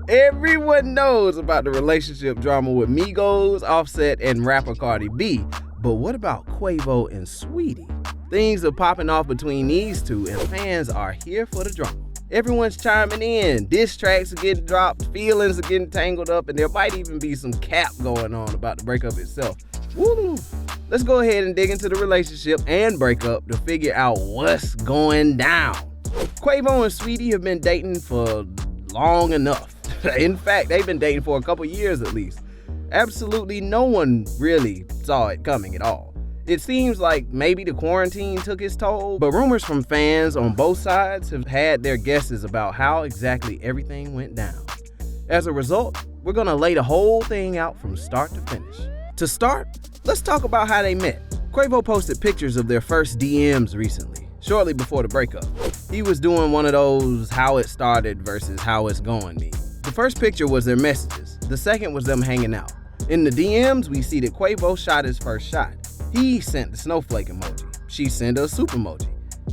Everyone knows about the relationship drama with Migos, Offset, and rapper Cardi B. But what about Quavo and Saweetie? Things are popping off between these two, and fans are here for the drama. Everyone's chiming in. Diss tracks are getting dropped, feelings are getting tangled up, and there might even be some cap going on about the breakup itself. Woo! Let's go ahead and dig into the relationship and breakup to figure out what's going down. Quavo and Saweetie have been dating for long enough. In fact, they've been dating for a couple years at least. Absolutely no one really saw it coming at all. It seems like maybe the quarantine took its toll, but rumors from fans on both sides have had their guesses about how exactly everything went down. As a result, we're gonna lay the whole thing out from start to finish. To start, let's talk about how they met. Quavo posted pictures of their first DMs recently, shortly before the breakup. He was doing one of those how it started versus how it's going memes. The first picture was their messages. The second was them hanging out. In the DMs, we see that Quavo shot his first shot. He sent the snowflake emoji. She sent a soup emoji.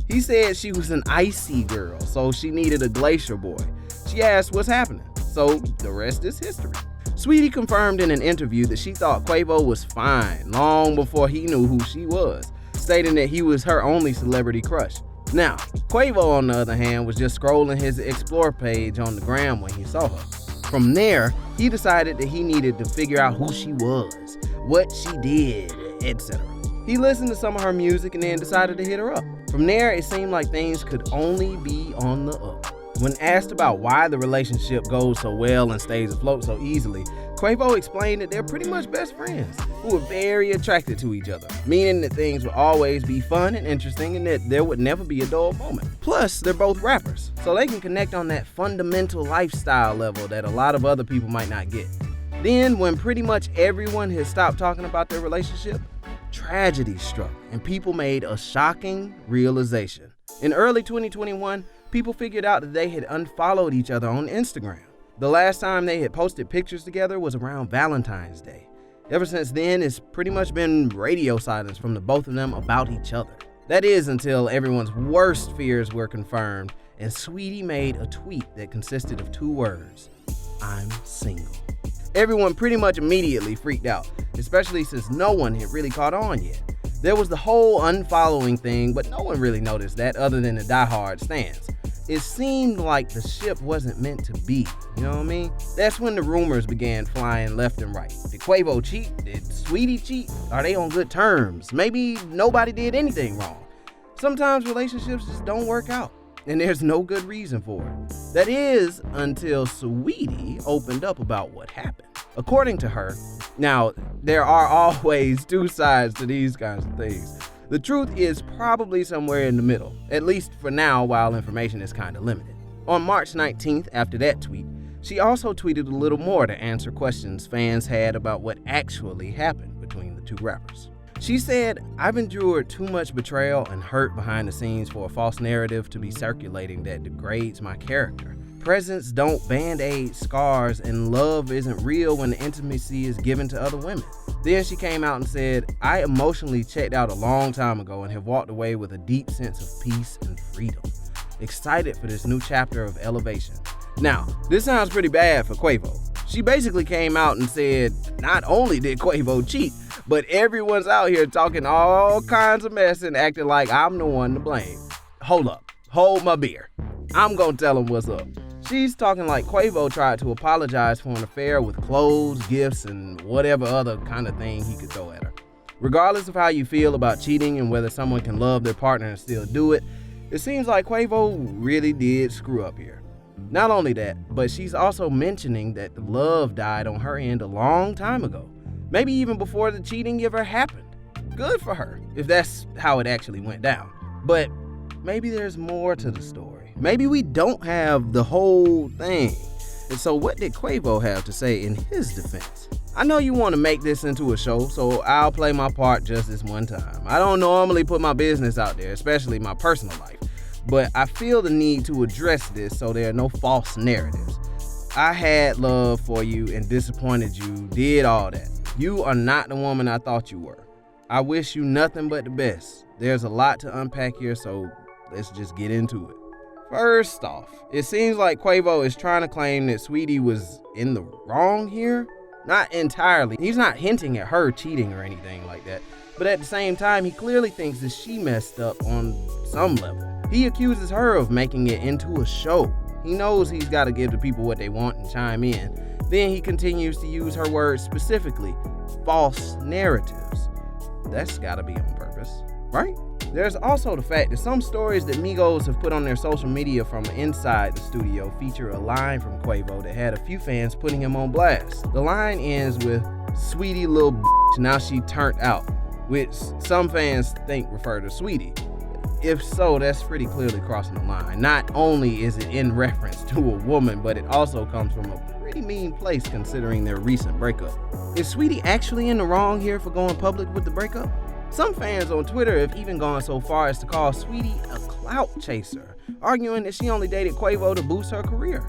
He said she was an icy girl, so she needed a glacier boy. She asked what's happening, so the rest is history. Saweetie confirmed in an interview that she thought Quavo was fine long before he knew who she was, stating that he was her only celebrity crush. Now, Quavo, on the other hand, was just scrolling his Explore page on the gram when he saw her. From there, he decided that he needed to figure out who she was, what she did, etc. He listened to some of her music and then decided to hit her up. From there, it seemed like things could only be on the up. When asked about why the relationship goes so well and stays afloat so easily, Quavo explained that they're pretty much best friends who are very attracted to each other, meaning that things will always be fun and interesting and that there would never be a dull moment. Plus, they're both rappers, so they can connect on that fundamental lifestyle level that a lot of other people might not get. Then, when pretty much everyone had stopped talking about their relationship, tragedy struck and people made a shocking realization. In early 2021, people figured out that they had unfollowed each other on Instagram. The last time they had posted pictures together was around Valentine's Day. Ever since then, it's pretty much been radio silence from the both of them about each other. That is until everyone's worst fears were confirmed and Saweetie made a tweet that consisted of 2 words: "I'm single." Everyone pretty much immediately freaked out, especially since no one had really caught on yet. There was the whole unfollowing thing, but no one really noticed that other than the diehard stans. It seemed like the ship wasn't meant to be, you know what I mean? That's when the rumors began flying left and right. Did Quavo cheat? Did Saweetie cheat? Are they on good terms? Maybe nobody did anything wrong. Sometimes relationships just don't work out, and there's no good reason for it. That is until Saweetie opened up about what happened. According to her, now, there are always 2 sides to these kinds of things. The truth is probably somewhere in the middle, at least for now while information is kind of limited. On March 19th, after that tweet, she also tweeted a little more to answer questions fans had about what actually happened between the 2 rappers. She said, "I've endured too much betrayal and hurt behind the scenes for a false narrative to be circulating that degrades my character. Presents don't band-aid scars, and love isn't real when the intimacy is given to other women." Then she came out and said, "I emotionally checked out a long time ago and have walked away with a deep sense of peace and freedom. Excited for this new chapter of elevation." Now, this sounds pretty bad for Quavo. She basically came out and said, not only did Quavo cheat, but everyone's out here talking all kinds of mess and acting like I'm the one to blame. Hold up, hold my beer. I'm gonna tell him what's up. She's talking like Quavo tried to apologize for an affair with clothes, gifts, and whatever other kind of thing he could throw at her. Regardless of how you feel about cheating and whether someone can love their partner and still do it, it seems like Quavo really did screw up here. Not only that, but she's also mentioning that the love died on her end a long time ago, maybe even before the cheating ever happened. Good for her, if that's how it actually went down. But maybe there's more to the story. Maybe we don't have the whole thing. And so what did Quavo have to say in his defense? I know you want to make this into a show, so I'll play my part just this one time. I don't normally put my business out there, especially my personal life, but I feel the need to address this so there are no false narratives. I had love for you and disappointed you, did all that. You are not the woman I thought you were. I wish you nothing but the best. There's a lot to unpack here, so let's just get into it. First off, it seems like Quavo is trying to claim that Saweetie was in the wrong here. Not entirely. He's not hinting at her cheating or anything like that. But at the same time, he clearly thinks that she messed up on some level. He accuses her of making it into a show. He knows he's got to give the people what they want and chime in. Then he continues to use her words specifically, false narratives. That's got to be on purpose, right? There's also the fact that some stories that Migos have put on their social media from inside the studio feature a line from Quavo that had a few fans putting him on blast. The line ends with, "Sweetie little bitch, now she turned out," which some fans think refer to Saweetie. If so, that's pretty clearly crossing the line. Not only is it in reference to a woman, but it also comes from a pretty mean place considering their recent breakup. Is Saweetie actually in the wrong here for going public with the breakup? Some fans on Twitter have even gone so far as to call Saweetie a clout chaser, arguing that she only dated Quavo to boost her career.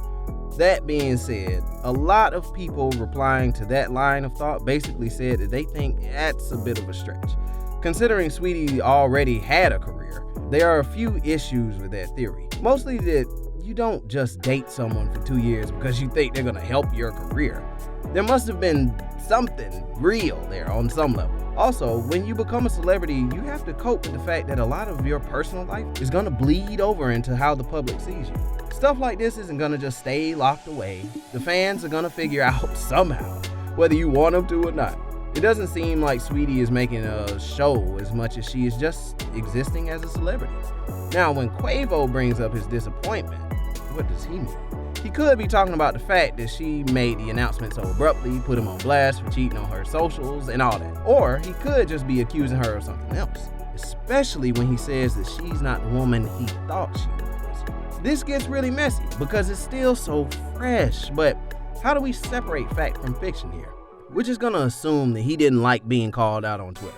That being said, a lot of people replying to that line of thought basically said that they think that's a bit of a stretch. Considering Saweetie already had a career, there are a few issues with that theory. Mostly that you don't just date someone for 2 years because you think they're gonna help your career. There must have been something real there on some level. Also, when you become a celebrity, you have to cope with the fact that a lot of your personal life is gonna bleed over into how the public sees you. Stuff like this isn't gonna just stay locked away. The fans are gonna figure out somehow whether you want them to or not. It doesn't seem like Saweetie is making a show as much as she is just existing as a celebrity. Now, when Quavo brings up his disappointment, what does he mean? He could be talking about the fact that she made the announcement so abruptly, put him on blast for cheating on her socials and all that. Or he could just be accusing her of something else, especially when he says that she's not the woman he thought she was. This gets really messy because it's still so fresh, but how do we separate fact from fiction here? We're just gonna assume that he didn't like being called out on Twitter.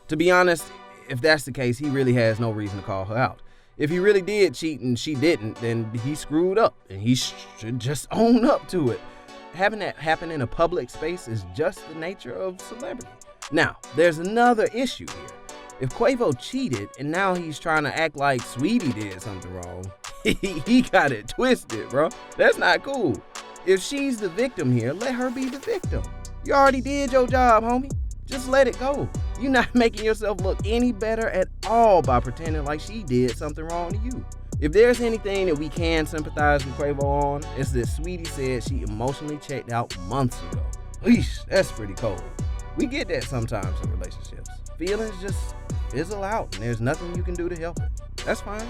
To be honest, if that's the case, he really has no reason to call her out. If he really did cheat and she didn't, then he screwed up and he should just own up to it. Having that happen in a public space is just the nature of celebrity. Now, there's another issue here. If Quavo cheated and now he's trying to act like Saweetie did something wrong, he got it twisted, bro. That's not cool. If she's the victim here, let her be the victim. You already did your job, homie. Just let it go. You're not making yourself look any better at all by pretending like she did something wrong to you. If there's anything that we can sympathize with Quavo on, it's that Saweetie said she emotionally checked out months ago. Eesh, that's pretty cold. We get that sometimes in relationships. Feelings just fizzle out and there's nothing you can do to help it. That's fine.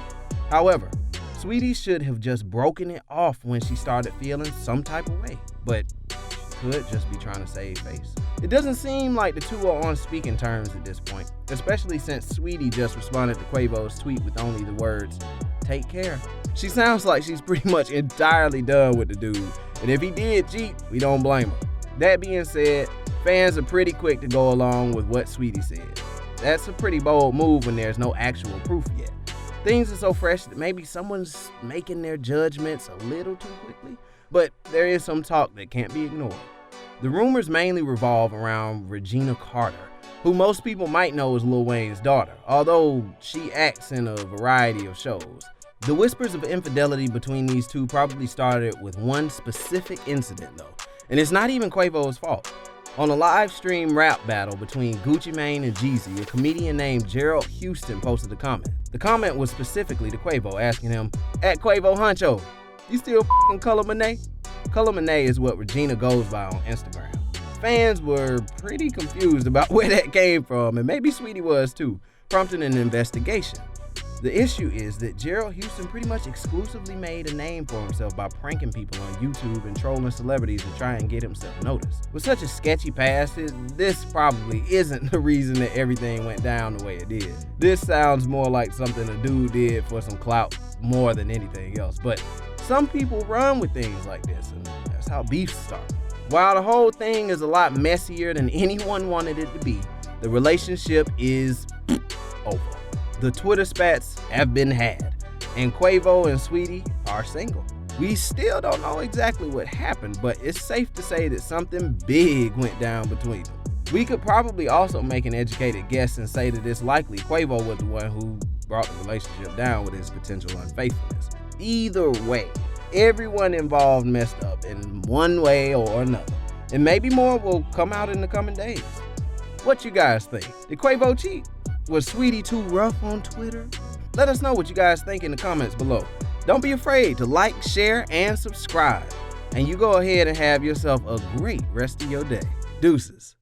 However, Saweetie should have just broken it off when she started feeling some type of way. But could just be trying to save face. It doesn't seem like the two are on speaking terms at this point, especially since Saweetie just responded to Quavo's tweet with only the words, "Take care." She sounds like she's pretty much entirely done with the dude, and if he did cheat, we don't blame her. That being said, fans are pretty quick to go along with what Saweetie said. That's a pretty bold move when there's no actual proof yet. Things are so fresh that maybe someone's making their judgments a little too quickly. But there is some talk that can't be ignored. The rumors mainly revolve around Regina Carter, who most people might know as Lil Wayne's daughter, although she acts in a variety of shows. The whispers of infidelity between these two probably started with one specific incident though, and it's not even Quavo's fault. On a live stream rap battle between Gucci Mane and Jeezy, a comedian named Gerald Houston posted a comment. The comment was specifically to Quavo, asking him, "At Quavo Huncho, you still f***ing Color Monet?" Color Monet is what Regina goes by on Instagram. Fans were pretty confused about where that came from, and maybe Saweetie was too, prompting an investigation. The issue is that Gerald Houston pretty much exclusively made a name for himself by pranking people on YouTube and trolling celebrities to try and get himself noticed. With such a sketchy past, this probably isn't the reason that everything went down the way it did. This sounds more like something a dude did for some clout more than anything else, but some people run with things like this, and that's how beefs start. While the whole thing is a lot messier than anyone wanted it to be, the relationship is over. The Twitter spats have been had, and Quavo and Saweetie are single. We still don't know exactly what happened, but it's safe to say that something big went down between them. We could probably also make an educated guess and say that it's likely Quavo was the one who brought the relationship down with his potential unfaithfulness. Either way, everyone involved messed up in one way or another. And maybe more will come out in the coming days. What you guys think? Did Quavo cheat? Was Saweetie too rough on Twitter? Let us know what you guys think in the comments below. Don't be afraid to like, share, and subscribe. And you go ahead and have yourself a great rest of your day. Deuces.